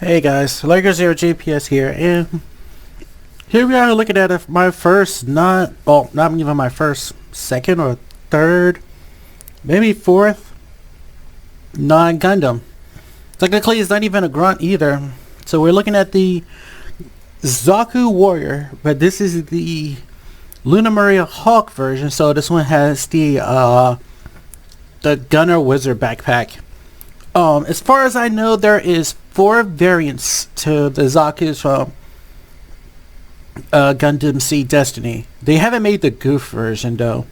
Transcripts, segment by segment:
Hey guys, Lakers Zero GPS here, and here we are looking at my first not even my first, second or third, maybe fourth non-Gundam. Technically, it's not even a grunt either. So we're looking at the Zaku Warrior, but this is the Luna Maria Hawk version. So this one has the Gunner Wizard backpack. As far as I know, there is 4 variants to the Zaku's from Gundam Seed Destiny. They haven't made the Goof version though,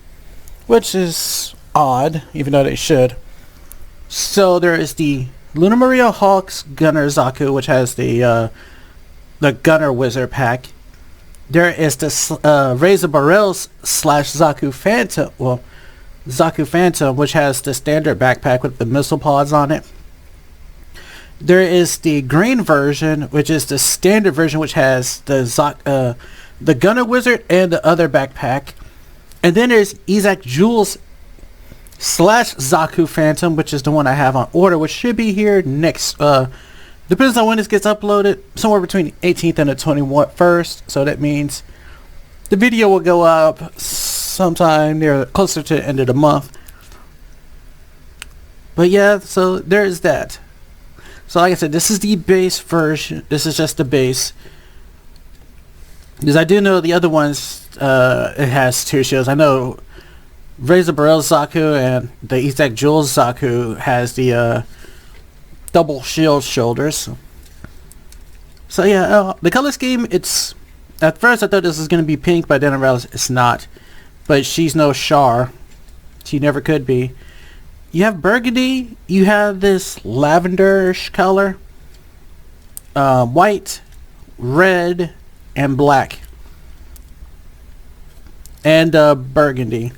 which is odd, even though they should. So there is the Luna Maria Hawk's Gunner Zaku, which has the Gunner Wizard pack. There is the Razor Barrels / Zaku Phantom. Well, Zaku Phantom, which has the standard backpack with the missile pods on it. There is the green version, which is the standard version, which has the Gunner Wizard and the other backpack. And then there's Isaac Jules / Zaku Phantom, which is the one I have on order, which should be here next. Depends on when this gets uploaded, somewhere between the 18th and the 21st. So that means the video will go up sometime near closer to the end of the month. But yeah, so there's that. So like I said, this is the base version. This is just the base. Because I do know the other ones, it has 2 shields. I know Razor Barrel Zaku and the Isaac Jules Zaku has the double shield shoulders. So yeah, the color scheme, it's... At first I thought this was going to be pink, but then I realized it's not. But she's no Char. She never could be. You have burgundy. You have this lavenderish color. White, red, and black. And burgundy.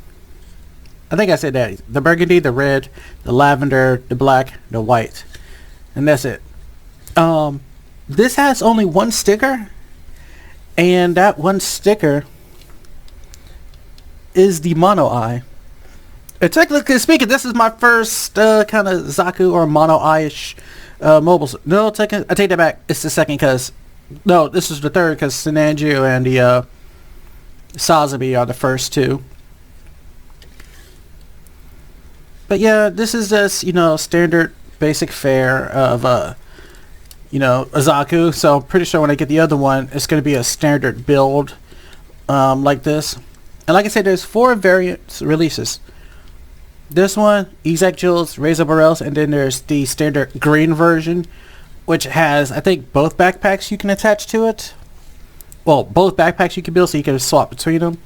I think I said that. The burgundy, the red, the lavender, the black, the white. And that's it. This has only 1 sticker. And that 1 sticker is the mono eye. Technically speaking, this is my first kind of Zaku or mono eye-ish mobile. No, I take that back. It's the second because... No, this is the third because Sinanju and the Sazabi are the first 2. But yeah, this is just, standard basic fare of, a Zaku. So I'm pretty sure when I get the other one, it's going to be a standard build like this. And like I said, there's 4 variants releases. This one, Isaac Jules, Razor Barrels, and then there's the standard green version, which has, I think, both backpacks you can attach to it. Well, both backpacks you can build, so you can swap between them.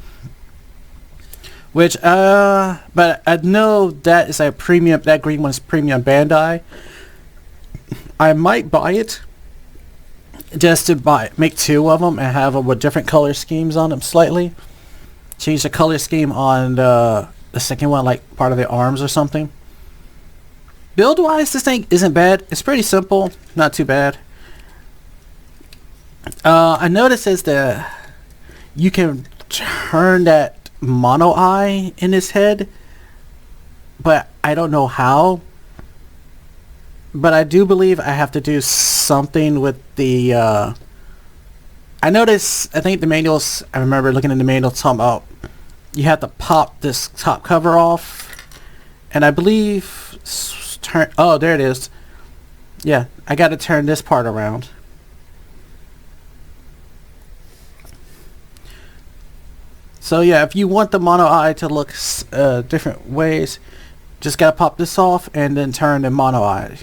Which, but I know that is a premium, that green one is premium Bandai. I might buy it, just to make 2 of them and have them with different color schemes on them slightly. Change the color scheme on the second one, like part of the arms or something. Build wise, this thing isn't bad. It's pretty simple, not too bad. I noticed is that you can turn that mono eye in his head, but I don't know how. But I do believe I have to do something with the I noticed, I think the manuals, I remember looking in the manual talking about you have to pop this top cover off, and I believe turn, oh, there it is. Yeah, I got to turn this part around. So yeah, if you want the mono eye to look different ways, just got to pop this off and then turn the mono eye.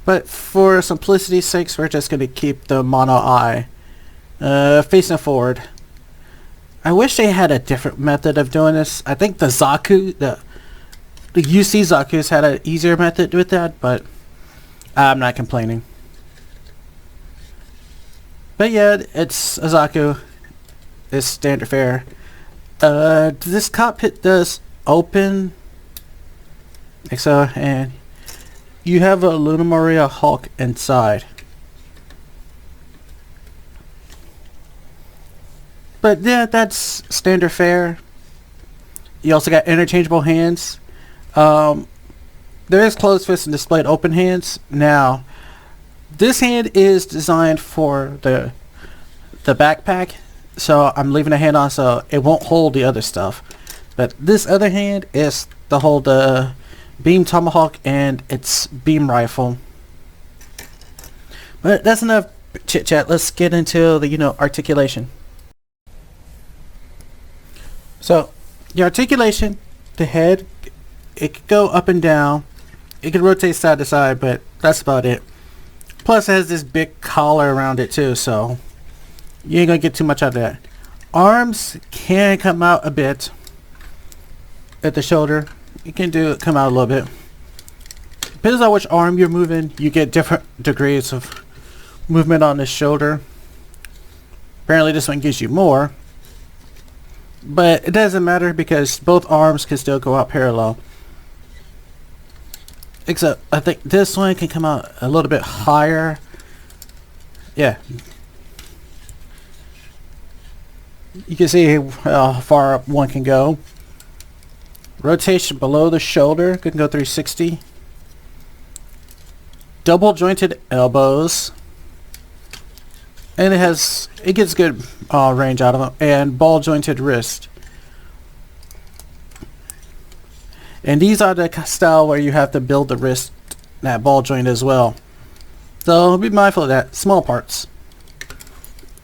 But for simplicity's sake, we're just going to keep the mono eye facing forward. I wish they had a different method of doing this. I think the Zaku, the UC Zaku's had an easier method with that, but I'm not complaining. But yeah, it's a Zaku. It's standard fare. This cockpit does open, like so, and you have a Luna Maria Hawk inside. But yeah, that's standard fare. You also got interchangeable hands. There is closed fist and displayed open hands. Now, This hand is designed for the backpack, so I'm leaving the hand on so it won't hold the other stuff. But this other hand is to hold the beam tomahawk and its beam rifle. But that's enough chit chat. Let's get into the articulation. So the articulation, the head, it could go up and down. It could rotate side to side, but that's about it. Plus it has this big collar around it too, so you ain't gonna get too much out of that. Arms can come out a bit at the shoulder. You can come out a little bit. Depends on which arm you're moving. You get different degrees of movement on the shoulder. Apparently this one gives you more, but it doesn't matter because both arms can still go out parallel. Except I think this one can come out a little bit higher. Yeah. You can see how far up one can go. Rotation below the shoulder can go 360. Double jointed elbows. And it gets good range out of them. And ball jointed wrist. And these are the style where you have to build the wrist, that ball joint as well. So be mindful of that. Small parts.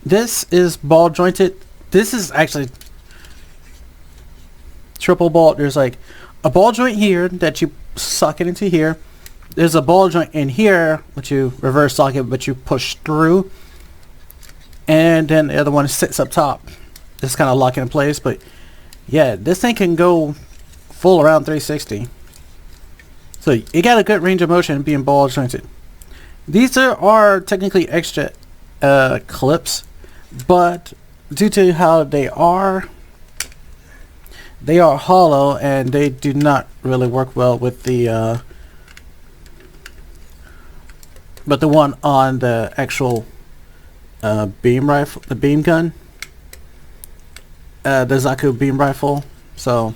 This is ball jointed. This is actually triple ball. There's like a ball joint here that you socket into here. There's a ball joint in here which you reverse socket but you push through. And then the other one sits up top. Just kind of lock it in place. But yeah, this thing can go full around 360. So you got a good range of motion being ball jointed. These are technically extra clips, but due to how they are hollow and they do not really work well with the one on the actual beam rifle, the beam gun, the Zaku beam rifle. So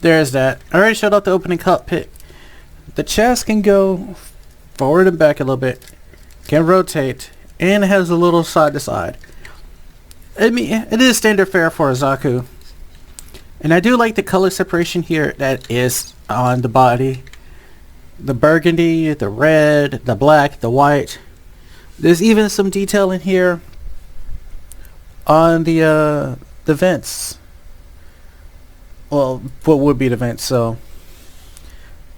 there's that. I already showed off the opening cockpit. The chest can go forward and back a little bit, can rotate, and it has a little side to side. I mean, it is standard fare for a Zaku. And I do like the color separation here that is on the body. The burgundy, the red, the black, the white. There's even some detail in here on the vents. Well, what would be the vents, so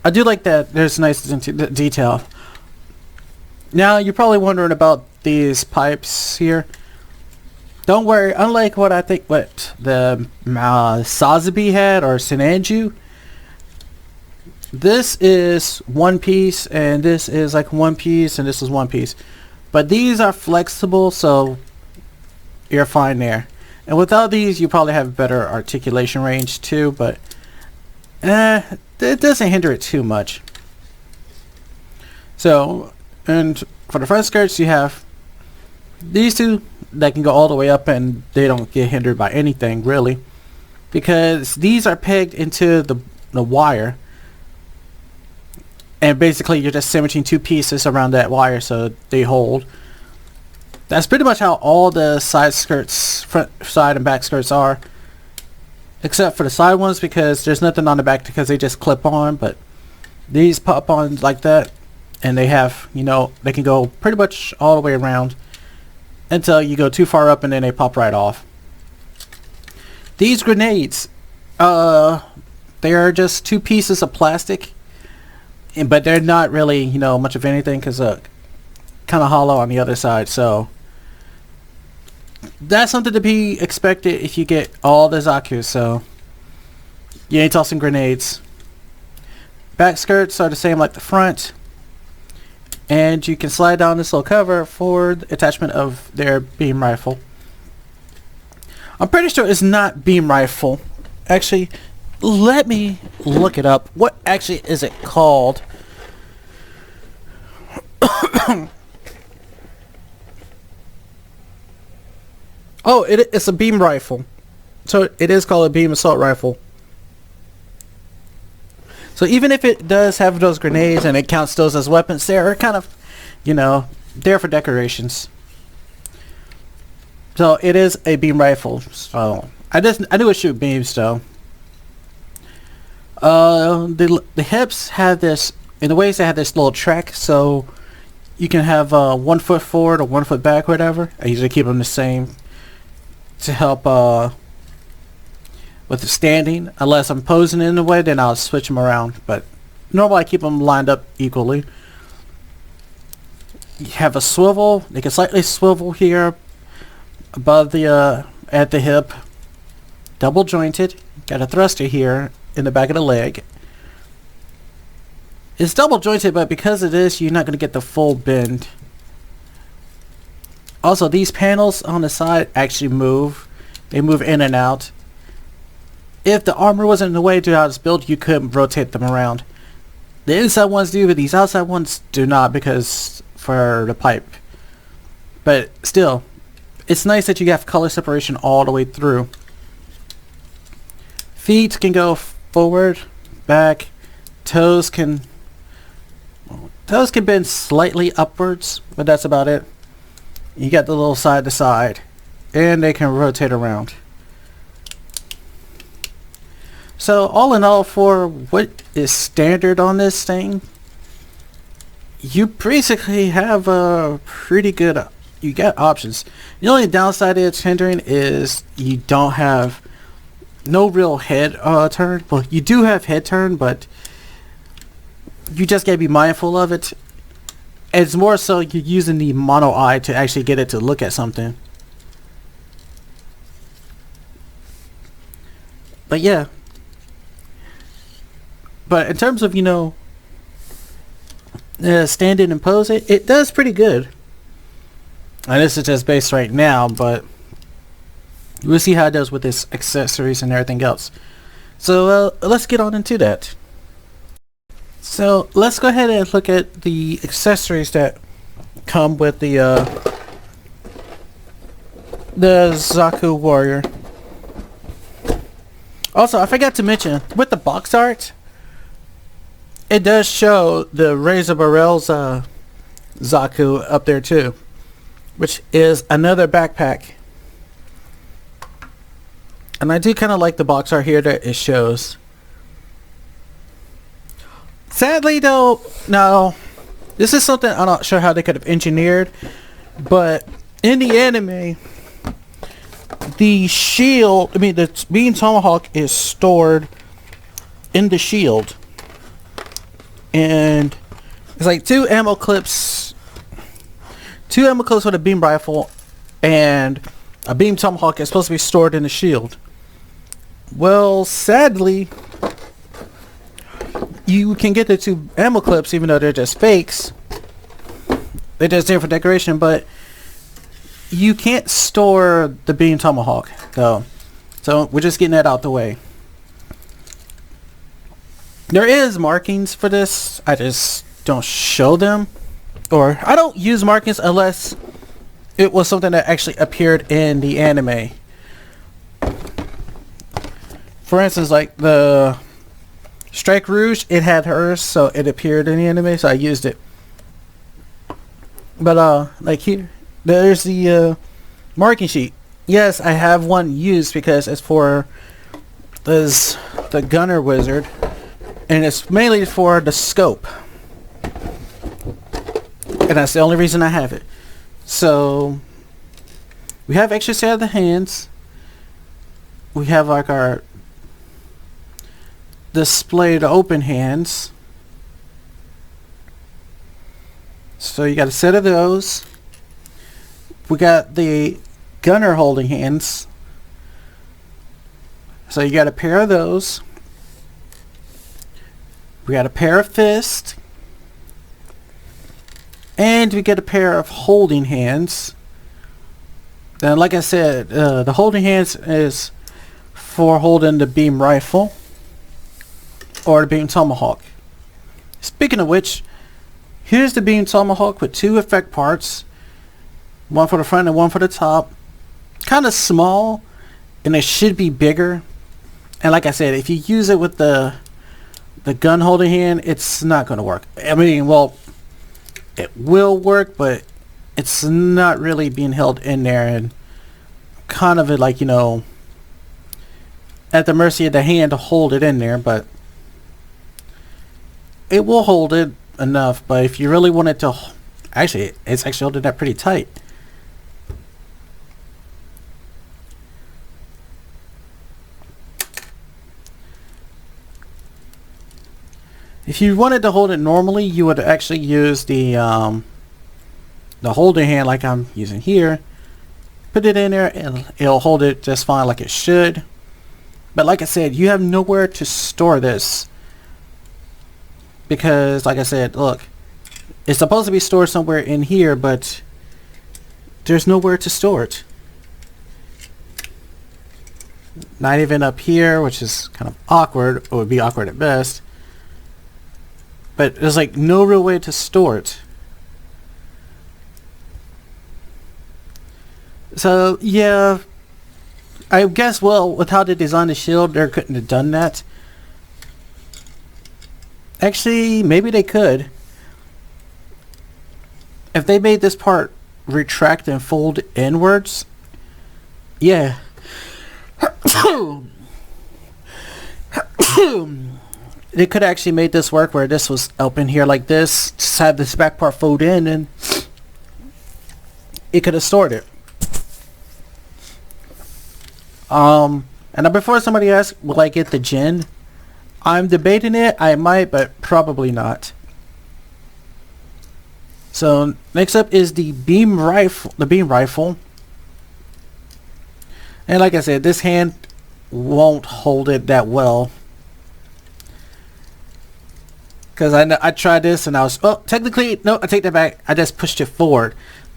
I do like that. There's nice detail. Now you're probably wondering about these pipes here. Don't worry, unlike what I think what the Sazabi had or Sinanju, this is one piece and this is like one piece and this is one piece. But these are flexible, so you're fine there. And without these, you probably have better articulation range too, but it doesn't hinder it too much. So, and for the front skirts, you have these two that can go all the way up and they don't get hindered by anything really, because these are pegged into the wire. And basically you're just sandwiching two pieces around that wire so they hold. That's pretty much how all the side skirts, front, side, and back skirts are. Except for the side ones because there's nothing on the back because they just clip on. But these pop on like that. And they have, they can go pretty much all the way around until you go too far up and then they pop right off. These grenades, they are just two pieces of plastic. But they're not really, much of anything because kind of hollow on the other side. So that's something to be expected if you get all the Zakus. So you ain't tossing grenades. Back skirts are the same like the front. And you can slide down this little cover for the attachment of their beam rifle. I'm pretty sure it's not beam rifle. Actually, let me look it up. What actually is it called? Oh, it's a beam rifle. So it is called a beam assault rifle. So even if it does have those grenades and it counts those as weapons, they're kind of, there for decorations. So it is a beam rifle. So I knew it shoot beams though. The hips have this, in the waist they have this little track, so you can have 1 foot forward or 1 foot back, whatever. I usually keep them the same to help with the standing. Unless I'm posing in the way, then I'll switch them around. But normally I keep them lined up equally. You have a swivel. They can slightly swivel here above the at the hip. Double jointed. Got a thruster here in the back of the leg. It's double jointed, but because of this, you're not going to get the full bend. Also, these panels on the side actually move. They move in and out. If the armor wasn't in the way to how it's built, you could rotate them around. The inside ones do, but these outside ones do not, because for the pipe. But still, it's nice that you have color separation all the way through. Feet can go forward, back. Toes can bend slightly upwards, but that's about it. You got the little side to side, and they can rotate around. So all in all, for what is standard on this thing, you basically have a pretty good, you got options. The only downside it's hindering is you don't have no real head turn. Well, you do have head turn, but you just gotta be mindful of it. It's more so you're using the mono eye to actually get it to look at something. But yeah. But in terms of, you know, standing and pose, it does pretty good. And this is just based right now, but we'll see how it does with its accessories and everything else. So let's get on into that. So let's go ahead and look at the accessories that come with the Zaku warrior. Also, I forgot to mention, with the box art, it does show the Razor Barrel's Zaku up there too, which is another backpack. And I do kind of like the box art here that it shows. Sadly though, no, this is something I'm not sure how they could have engineered, but in the anime, the shield, the beam tomahawk is stored in the shield. And it's like two ammo clips for the beam rifle, and a beam tomahawk is supposed to be stored in the shield. Well, sadly, you can get the two ammo clips even though they're just fakes. They're just there for decoration, but you can't store the beam tomahawk though. So we're just getting that out the way. There is markings for this. I just don't show them, or I don't use markings unless it was something that actually appeared in the anime. For instance, like the Strike Rouge, it had hers, so it appeared in the anime, so I used it. But like here, there's the marking sheet. Yes, I have one used because it's for the gunner wizard, and it's mainly for the scope, and that's the only reason I have it. So we have extra set of the hands. We have like our displayed open hands. So you got a set of those. We got the gunner holding hands. So you got a pair of those. We got a pair of fists. And we get a pair of holding hands. Then, like I said, the holding hands is for holding the beam rifle or the beam tomahawk. Speaking of which, here's the beam tomahawk with two effect parts. One for the front and one for the top. Kind of small, and it should be bigger. And like I said, if you use it with the gun holding hand, it's not going to work. I mean, well, it will work, but it's not really being held in there, and kind of like, you know, at the mercy of the hand to hold it in there, but it will hold it enough. But if you really want it to, actually, it's actually holding that pretty tight. If you wanted to hold it normally, you would actually use the holding hand like I'm using here. Put it in there and it'll hold it just fine like it should. But like I said, you have nowhere to store this. Because like I said, look, it's supposed to be stored somewhere in here, but there's nowhere to store it. Not even up here, which is kind of awkward. It would be awkward at best. But there's like no real way to store it. So yeah, I guess, well, with how they designed the shield, they couldn't have done that. Actually, maybe they could. If they made this part retract and fold inwards, yeah. They could actually made this work where this was open here like this, just have this back part fold in, and it could have stored it. And before somebody asks, will I get the gin? I'm debating it. I might, but probably not. So next up is the beam rifle. And like I said, this hand won't hold it that well. Because I tried this and I was, oh, technically, no, I take that back. I just pushed it forward.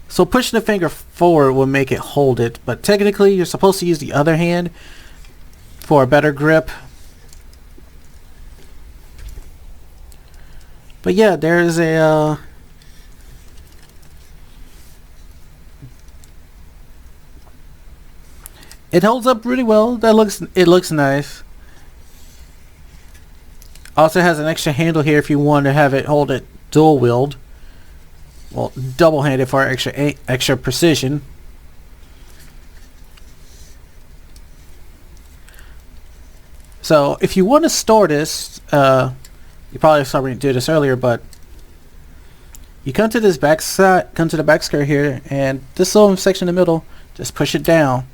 So pushing the finger forward will make it hold it. But technically, you're supposed to use the other hand for a better grip. But yeah, there's a... it holds up really well. It looks nice. Also has an extra handle here if you want to have it hold it dual wield. Well, double-handed for extra precision. So if you want to store this, you probably saw me do this earlier, but you come to this back side, come to the back skirt here, and this little section in the middle, just push it down,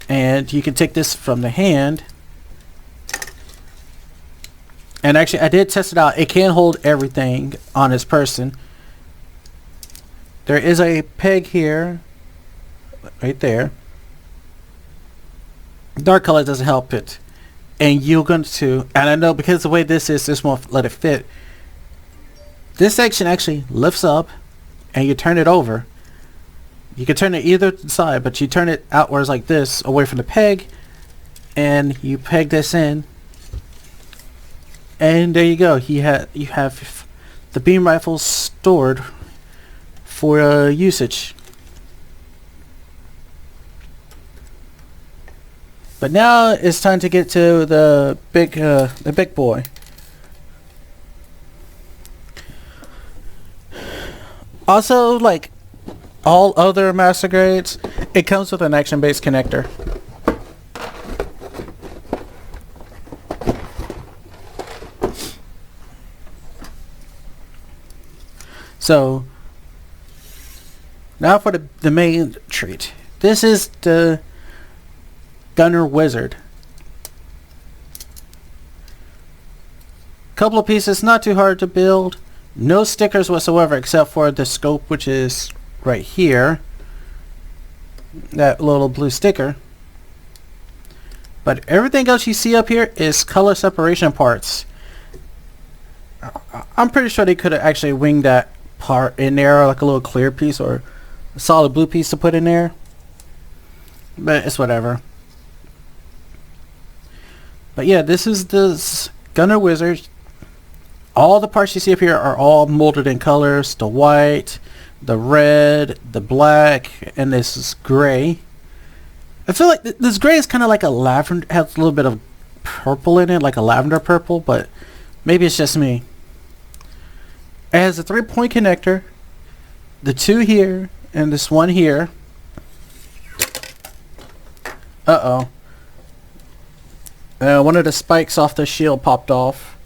and you can take this from the hand. And actually, I did test it out. It can hold everything on this person. There is a peg here, right there. Dark color doesn't help it. And you're going to, and I know because the way this is, this won't let it fit. This section actually lifts up and you turn it over. You can turn it either side, but you turn it outwards like this, away from the peg, and you peg this in. And there you go. You have the beam rifle stored for usage. But now it's time to get to the big boy. Also, like all other master grades, it comes with an action-based connector. So now for the main treat. This is the Gunner Wizard. Couple of pieces, not too hard to build. No stickers whatsoever except for the scope, which is right here. That little blue sticker. But everything else you see up here is color separation parts. I'm pretty sure they could have actually winged that part in there, like a little clear piece or a solid blue piece to put in there. But it's whatever. But yeah, this is the Gunner Wizard. All the parts you see up here are all molded in colors. The white, the red, the black, and this is gray. I feel like this gray is kind of like a lavender, has a little bit of purple in it, like a lavender purple, but maybe it's just me. It has a 3-point connector. the two here and this one here. Uh-oh. One of the spikes off the shield popped off.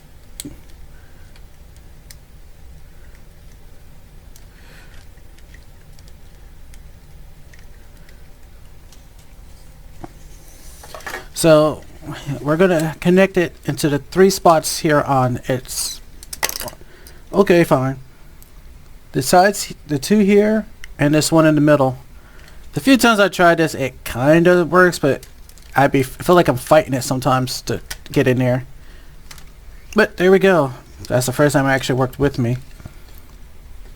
So we're gonna connect it into the 3 spots here on its. Okay, fine. The sides, the 2 here, and this one in the middle. The few times I tried this, it kind of works, but I feel like I'm fighting it sometimes to get in there. But there we go. That's the first time it actually worked with me.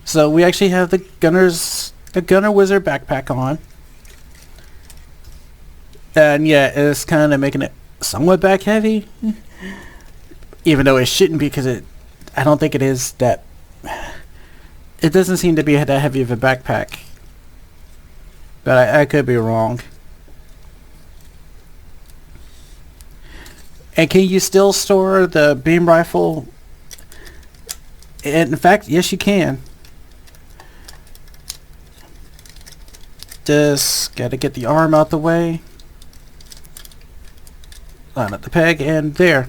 So we actually have the Gunner Wizard backpack on. And yeah, it's kind of making it somewhat back heavy. Even though it shouldn't be, because I don't think it is that. It doesn't seem to be that heavy of a backpack. But I could be wrong. And can you still store the beam rifle? In fact, yes you can. Just gotta get the arm out the way. Line up the peg, and there.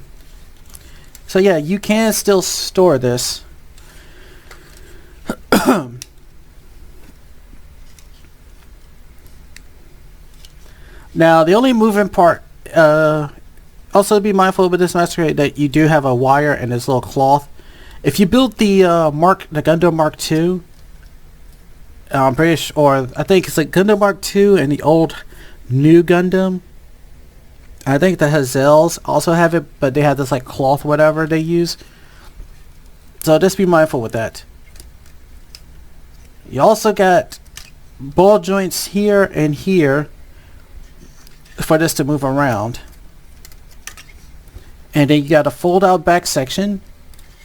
So yeah, you can still store this. Now the only moving part, also be mindful with this masquerade that you do have a wire and this little cloth. If you build the Gundam Mark II, I'm pretty sure, or I think it's like Gundam Mark II and the old new Gundam. I think the Hazels also have it, but they have this like cloth whatever they use. So just be mindful with that. You also got ball joints here and here for this to move around. And then you got a fold out back section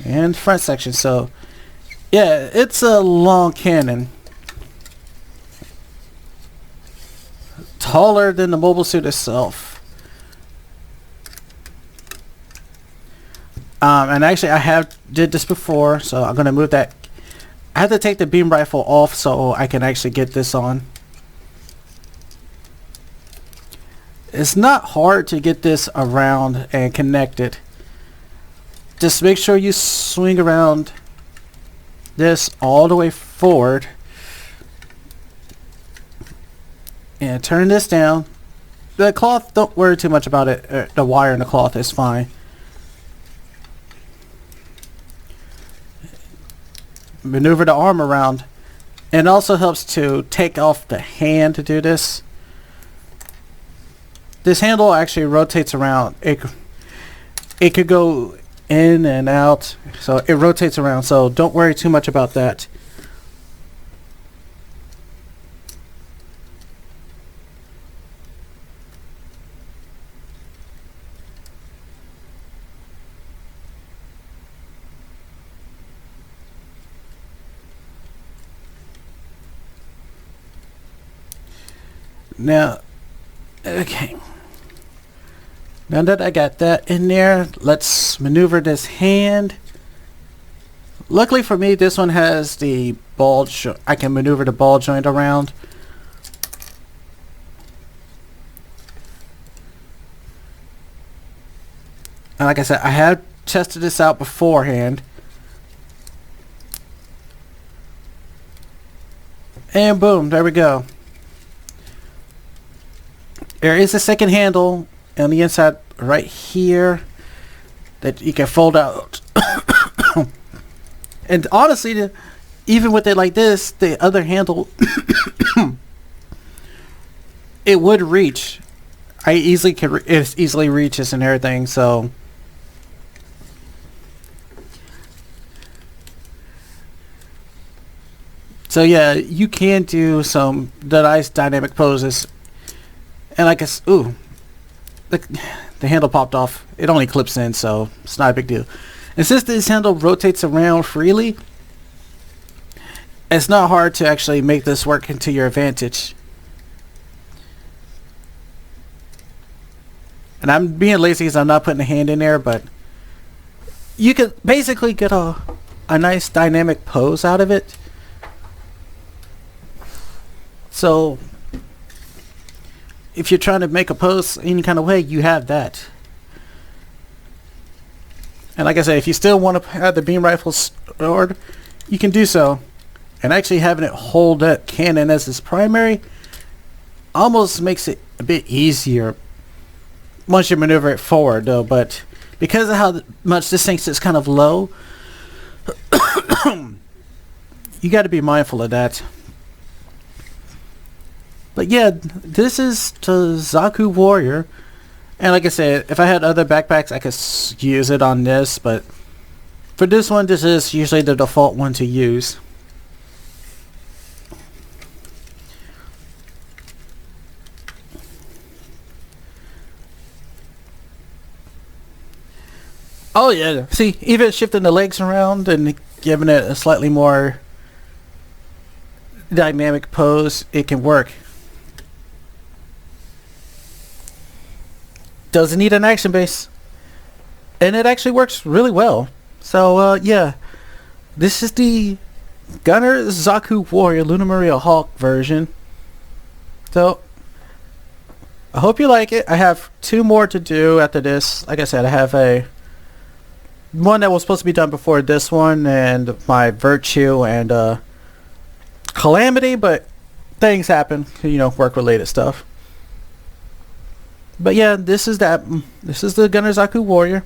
and front section. So yeah, it's a long cannon. Taller than the mobile suit itself. And actually I did this before, so I'm going to move that. I have to take the beam rifle off so I can actually get this on. It's not hard to get this around and connect it. Just make sure you swing around this all the way forward. And turn this down. The cloth, don't worry too much about it. The wire in the cloth is fine. Maneuver the arm around. And it also helps to take off the hand to do this. This handle actually rotates around. It could go in and out, so it rotates around, so don't worry too much about that. Now, okay. Now that I got that in there, let's maneuver this hand. Luckily for me, this one has the ball joint. I can maneuver the ball joint around. And like I said, I have tested this out beforehand. And boom, there we go. There is a second handle on the inside right here that you can fold out. And honestly, even with it like this, the other handle, it would reach. I easily can. It easily reaches and everything. So yeah, you can do some nice dynamic poses. And like ooh, the handle popped off. It only clips in, so it's not a big deal. And since this handle rotates around freely, it's not hard to actually make this work into your advantage. And I'm being lazy because I'm not putting a hand in there, but you could basically get a nice dynamic pose out of it. So if you're trying to make a pose any kind of way, you have that. And like I said, if you still want to have the beam rifle stored, you can do so. And actually having it hold that cannon as its primary almost makes it a bit easier once you maneuver it forward, though. But because of how much this thing sits kind of low, you got to be mindful of that. But yeah, this is the Zaku Warrior. And like I said, if I had other backpacks, I could use it on this. But for this one, this is usually the default one to use. Oh yeah, see, even shifting the legs around and giving it a slightly more dynamic pose, it can work. Doesn't need an action base, and it actually works really well. So yeah, this is the Gunner Zaku Warrior Luna Maria Hawk version. So I hope you like it. I have 2 more to do after this. Like I said, I have a one that was supposed to be done before this one, and my Virtue and Calamity, but things happen, you know, work related stuff. But yeah, this is that. This is the Gunner Zaku Warrior.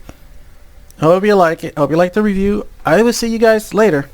I hope you like it. I hope you like the review. I will see you guys later.